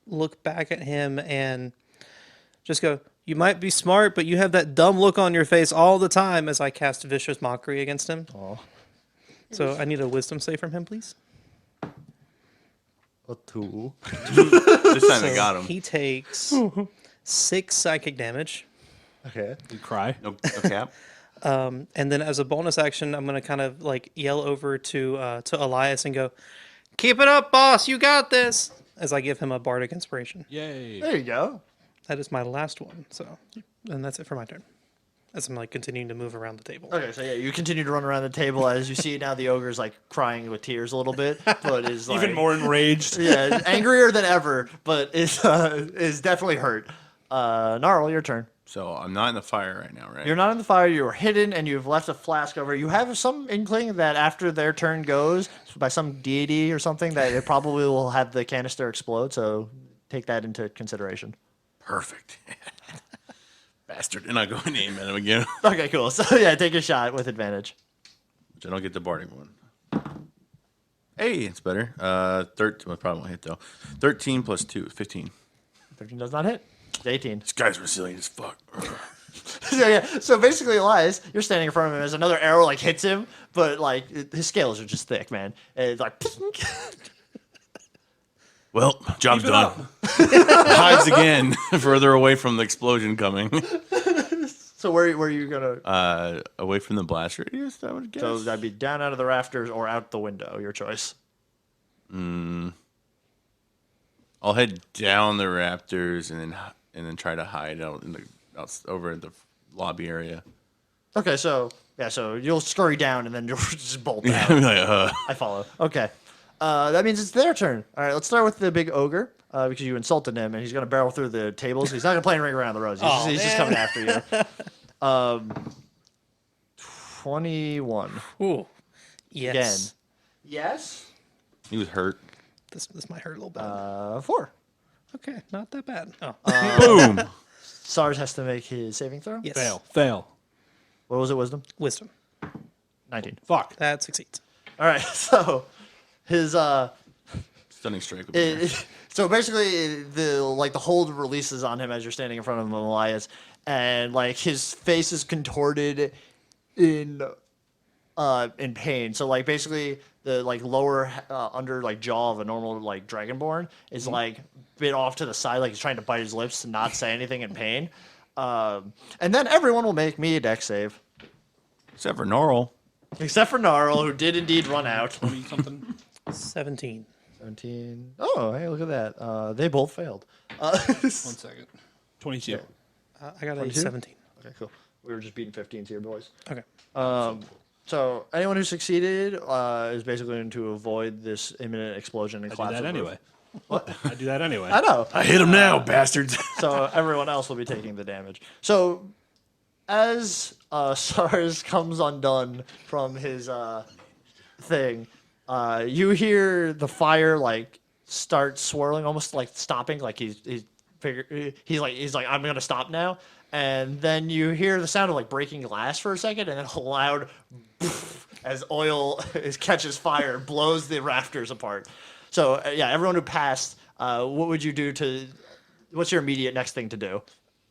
look back at him and just go, you might be smart, but you have that dumb look on your face all the time as I cast Vicious Mockery against him. Oh. So I need a wisdom save from him, please. A 2. This time I So got him. he takes 6 psychic damage. Okay. You cry. No cap. And then as a bonus action, I'm going to kind of like yell over to Elias and go, keep it up, boss. You got this. As I give him a bardic inspiration. Yay. There you go. That is my last one. So, and that's it for my turn. As I'm like continuing to move around the table. Okay, so yeah, you continue to run around the table as you see now the ogre's like crying with tears a little bit, but is like, Even more enraged. yeah, angrier than ever, but is definitely hurt. Gnarl, your turn. So I'm not in the fire right now, right? You're not in the fire. You're hidden, and you've left a flask over. You have some inkling that after their turn goes by some deity or something, that it probably will have the canister explode. So take that into consideration. Perfect. Bastard. And I go and aim at him again. Okay, cool. So yeah, take a shot with advantage. Which I don't get the bardic one. Hey, it's better. 13. Well, probably won't hit though. 13 plus 2, 15. 13 does not hit. It's 18. This guy's resilient as fuck. So yeah, so basically, Elias, you're standing in front of him as another arrow like hits him, but like his scales are just thick, man. And it's like, Well, job's Keep it done. up. Hides again, further away from the explosion coming. so where are you gonna? Away from the blast radius, I would guess. So that'd be down out of the rafters or out the window, your choice. I'll head down the rafters and then try to hide out over in the lobby area. Okay, so yeah, so you'll scurry down and then you'll just bolt Yeah, out. like, I follow. Okay. That means it's their turn. All right, let's start with the big ogre because you insulted him, and he's going to barrel through the tables. He's not going to play and ring around the rows. He's just coming after you. 21. Ooh. Yes. Again. Yes. he was hurt. This might hurt a little bit. 4. Okay, not that bad. Oh. Boom. SARS has to make his saving throw. yes. Fail. What was it, wisdom? Wisdom. 19. Fuck. That succeeds. All right, so his Stunning strike. Would be nice. so basically the hold releases on him as you're standing in front of him, Elias, and like his face is contorted in pain. So like basically the like lower under like jaw of a normal like dragonborn is like bit off to the side, like he's trying to bite his lips to not say anything in pain. And then everyone will make me a dex save, Except for Gnarl. except for Gnarl, who did indeed run out. 20 something. 17. 17. Oh, hey, look at that. They both failed. 1 second. 22. I got a 22? 17. Okay, cool. We were just beating 15s here, boys. Okay. So anyone who succeeded is basically going to avoid this imminent explosion and I do collapse. that of the roof. anyway. What? I do that anyway. I know. I hit him now, bastards. So everyone else will be taking the damage. So as SARS comes undone from his thing, you hear the fire like start swirling, almost like stopping, like he's like I'm gonna stop now. And then you hear the sound of like breaking glass for a second, and then a loud as oil catches fire, blows the rafters apart. So yeah, everyone who passed, what would you do to? What's your immediate next thing to do?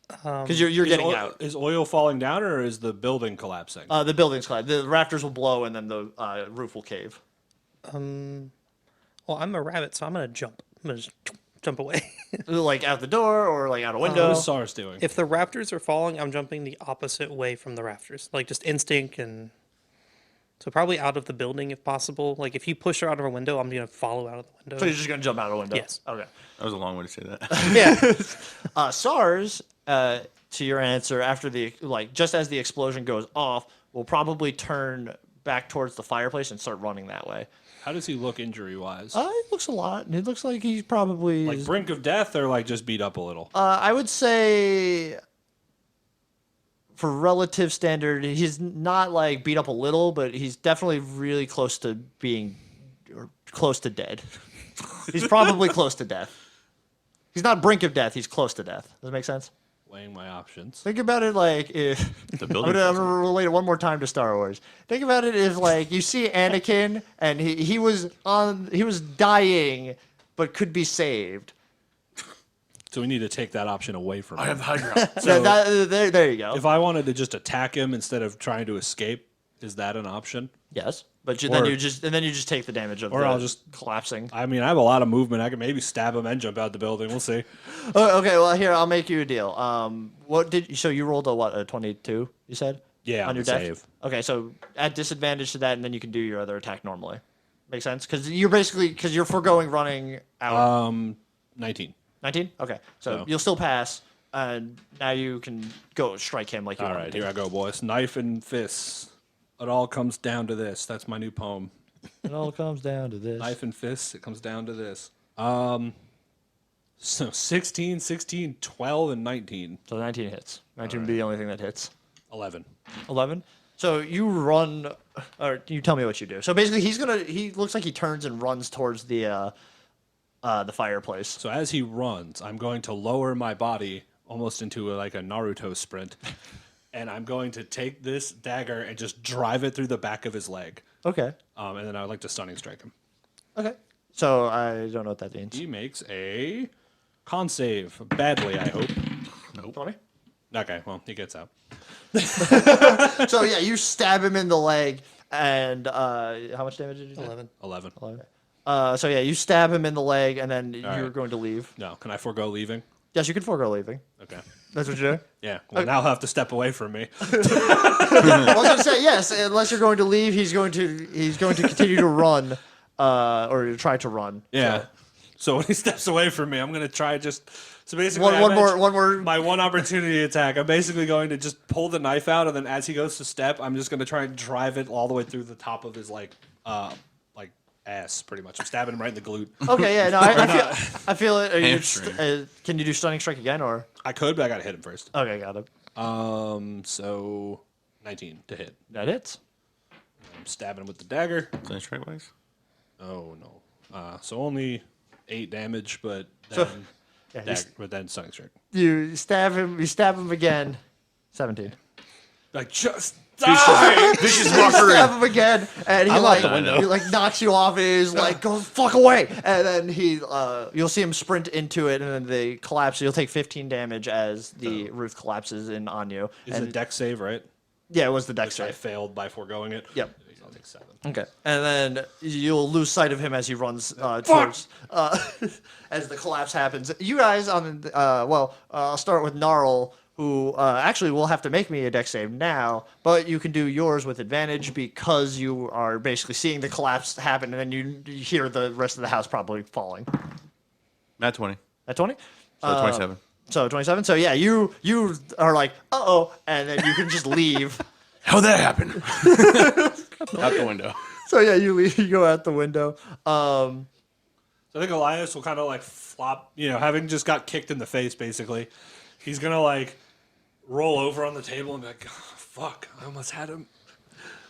Because you're getting out. Is oil falling down or is the building collapsing? The building's collapsed. The rafters will blow, and then the roof will cave. Well, I'm a rabbit, so I'm going to jump. I'm going to just jump away. Like out the door or like out a What window. is SARS doing? If the rafters are falling, I'm jumping the opposite way from the rafters. Like just instinct and... So probably out of the building if possible. Like if you push her out of a window, I'm going to follow out of the window. So you're just gonna jump out a window. Yes. Okay. That was a long way to say that. Yeah. SARS, to your answer, after the just as the explosion goes off, will probably turn back towards the fireplace and start running that way. How does he look injury-wise? It looks a lot. It looks like he's probably Like brink of death or like just beat up a little? I would say, for relative standard, he's not like beat up a little, but he's definitely really close to being, or close to dead. He's probably close to death. He's not brink of death. He's close to death. Does that make sense? Weighing my options. Think about it like if The I'm building. gonna relate it one more time to Star Wars. Think about it if like you see Anakin and he was dying but could be saved. So we need to take that option away from him. I have the high ground. So There you go. if I wanted to just attack him instead of trying to escape, is that an option? Yes, but Or- then you just take the damage of or the I'll just- collapsing. I mean, I have a lot of movement. I can maybe stab him and jump out the building. We'll see. Okay, well here I'll make you a deal. So you rolled a 22? You said Yeah, on your the deck. save. Okay, so add disadvantage to that, and then you can do your other attack normally. Make sense? Because you're foregoing running out. 19. 19? Okay. So So- you'll still pass, and now you can go strike him like you All wanted right, to. here I go, boys. Knife and fists. It all comes down to this. That's my new poem. It all comes down to this. Knife and fists. It comes down to this. So 16, 16, 12, and 19. So 19 hits. 19 would be the only thing that hits. 11. 11. So you run, or you tell me what you do. So basically, he looks like he turns and runs towards the fireplace. So as he runs, I'm going to lower my body almost into like a Naruto sprint. And I'm going to take this dagger and just drive it through the back of his leg. Okay. And then I would like to stunning strike him. Okay. So I don't know what that means. He makes a con save. Badly, I hope. 20? Okay, well, he gets out. So yeah, you stab him in the leg, and how much damage did you do? 11. 11. So yeah, you stab him in the leg, and then you're right. going to leave. No, can I forego leaving? Yes, you can forego leaving. Okay. That's what you do. Yeah, well, now he'll have to step away from me. I was going to say yes. Unless you're going to leave, he's going to continue to run, or to try to run. Yeah. So when he steps away from me, I'm going to try just... So basically, One more. my one opportunity attack. I'm basically going to just pull the knife out, and then as he goes to step, I'm just going to try and drive it all the way through the top of his like ass, pretty much. I'm stabbing him right in the glute. Okay, yeah, no, I feel it. Are you Hamstring. can you do stunning strike again, or? I could, but I got to hit him first. Okay, got it. So 19 to hit. That hits. I'm stabbing him with the dagger. Is that strike wise? Oh no. So only 8 damage, but So- then Yeah, but then stunning strike. you stab him. You stab him again. 17. Like just die. Vicious You stab mockery. him again, and he I'm out like the window. he like knocks you off. He's like, "Go the fuck away!" And then you'll see him sprint into it, and then they collapse. You'll take 15 damage as the roof collapses in on you. Is and it deck save, right? yeah, it was the deck Which I save. failed by foregoing it. Yep. I'll take 7. Okay, and then you'll lose sight of him as he runs towards as the collapse happens. You guys I'll start with Gnarl, who actually will have to make me a deck save now, but you can do yours with advantage because you are basically seeing the collapse happen, and then you hear the rest of the house probably falling. Not 20. At 20? So 27. So 27. So yeah, you are like, uh-oh, and then you can just leave. How'd that happen? Out the window. So yeah, you leave. You go out the window. So I think Elias will kind of like flop, having just got kicked in the face, basically. He's going to like roll over on the table and be like, oh, fuck, I almost had him.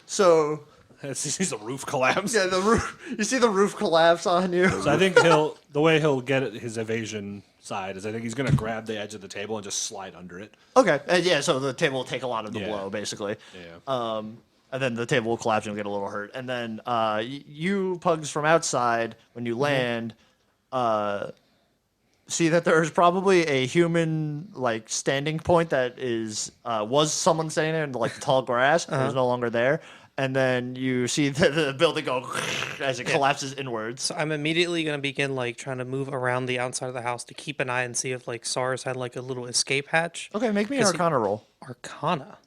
So He sees the roof collapse. yeah, the roof. You see the roof collapse on you. So I think the way he'll get at his evasion side is I think he's going to grab the edge of the table and just slide under it. Okay, and yeah, so the table will take a lot of the Yeah. blow, basically. Yeah. And then the table will collapse and you'll get a little hurt. And then you, Pugs, from outside, when you land, see that there's probably a human, like, standing point that was someone standing there in, like, the tall grass. And is no longer there. And then you see the building go as it collapses inwards. So I'm immediately going to begin like trying to move around the outside of the house to keep an eye and see if like SARS had like a little escape hatch. Okay, make me an Is he- Arcana roll. Arcana.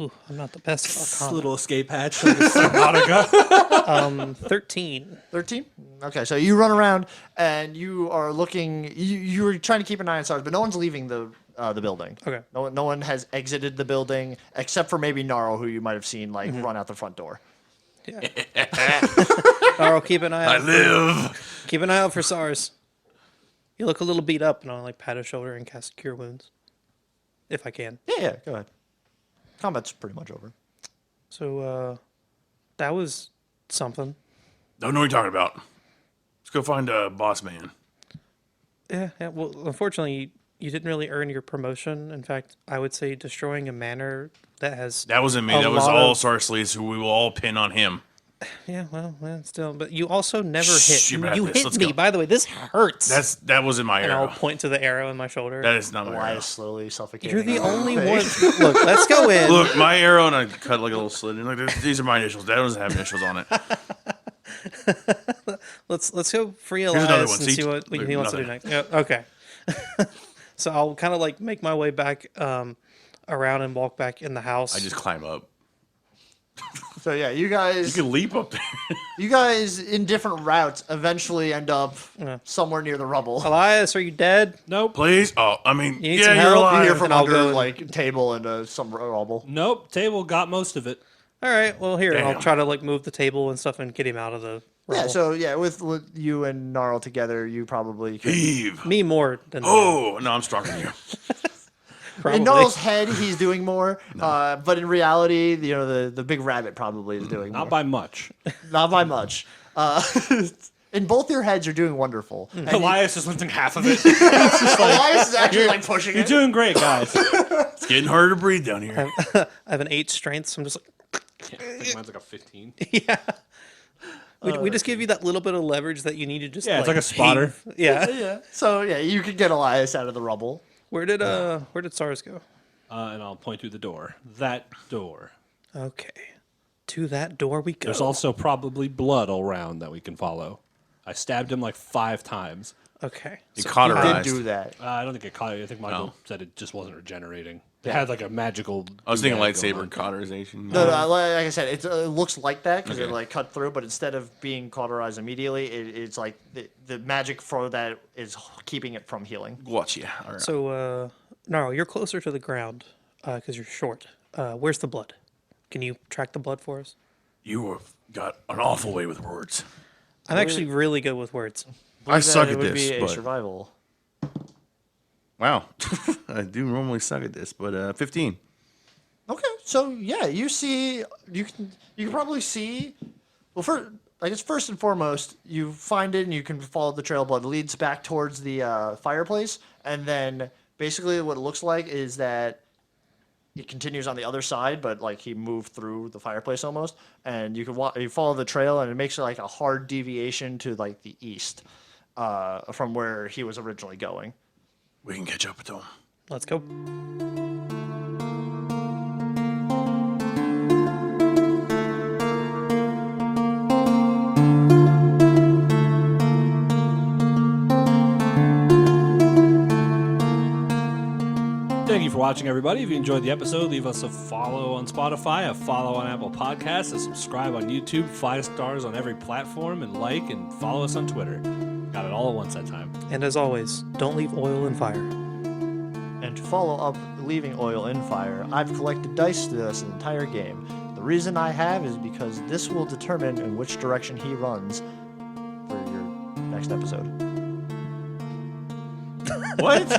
Ooh, I'm not the best at Arcana. Little escape hatch like a Subnautica. 13. 13? Okay, so you run around and you are looking. You're trying to keep an eye on stars, but no one's leaving the the building. Okay. No one has exited the building except for maybe Gnarl, who you might have seen run out the front door. Yeah. Carl, keep an eye I out. live. Keep an eye out for SARS. You look a little beat up, and I'll pat his shoulder and cast Cure Wounds, if I can. Yeah, go ahead. Combat's pretty much over. So, that was something. Don't know what you're talking about. Let's go find Boss Man. Yeah. Well, unfortunately, you didn't really earn your promotion. In fact, I would say destroying a manor that has. That wasn't me. a That was lot all of- Sarsleys, who we will all pin on him. Yeah, well, still. But you also never Shh, hit. you're bad at You this. hit Let's me. go. By the way, this hurts. That wasn't my and I'll arrow. point to the arrow in my shoulder. That is not my arrow. Elias slowly suffocating. You're the around only the one. face. Look, let's go in. Look, my arrow, and I cut like a little slit. And like, these are my initials. That doesn't have initials on it. Let's go free another Elias one. and see See? what Look, he wants to do nothing. next. Yeah, okay. So I'll kind of like make my way back around and walk back in the house. I just climb up. So yeah, you guys You can leap up there. You guys, in different routes, eventually end up somewhere near the rubble. Elias, are you dead? Nope. Please? Oh, I mean, You need yeah, some you're help? You alive. hear from And I'll under go- like table and some rubble. Nope. Table got most of it. All right. Well, here I'll Damn. try to like move the table and stuff and get him out of the. Yeah. rubble. So yeah, with you and Gnarl together, you probably could. Heave. Me more than Oh, no, I'm stronger than you. probably. In Gnarl's head, he's doing more, but in reality, the big rabbit probably is doing Not more. by much. Not by much. In both your heads, you're doing wonderful. And Elias is lifting half of it. Elias is actually like pushing You're it. doing great, guys. It's getting harder to breathe down here. I have an 8 strength, so I'm just like, I think mine's like a 15. yeah. We just give you that little bit of leverage that you need to just. Yeah, it's like a spotter. heave. Yeah. Yeah. So yeah, you can get Elias out of the rubble. Where did SARS go? And I'll point to the door. That door. Okay. To that door we go. There's also probably blood all around that we can follow. I stabbed him like 5 times. Okay. You Did cauterized. do that. I don't think it caught it. I think Michael No. said it just wasn't regenerating. It had like a magical. I was thinking doodad going lightsaber on. cauterization. No, like I said, it looks like that because it Okay. like cut through, but instead of being cauterized immediately, it's like the magic for that is keeping it from healing. Gotcha. All right. So, Gnarl, you're closer to the ground because you're short. Where's the blood? Can you track the blood for us? You have got an awful way with words. I'm actually really good with words. I suck That at it would this, be a but survival. wow, I do normally suck at this, but 15. Okay, so yeah, you can probably see. Well, first and foremost, you find it and you can follow the trail of blood. It leads back towards the fireplace, and then basically what it looks like is that it continues on the other side, but like he moved through the fireplace almost, and you can you follow the trail, and it makes like a hard deviation to like the east from where he was originally going. We can catch up with them. Let's go. Thank you for watching, everybody. If you enjoyed the episode, leave us a follow on Spotify, a follow on Apple Podcasts, a subscribe on YouTube, 5 stars on every platform, and like and follow us on Twitter. Got it all at once that time. And as always, don't leave oil and fire. And to follow up leaving oil in fire, I've collected dice to this entire game. The reason I have is because this will determine in which direction he runs for your next episode. What?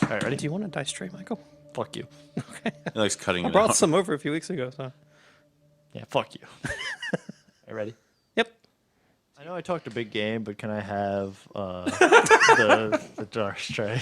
All right, ready? Do you want a dice tray, Michael? Fuck you. He likes cutting I it brought out. some over a few weeks ago, so. Yeah, fuck you. Are you ready? Yep. I know I talked a big game, but can I have the dark tray?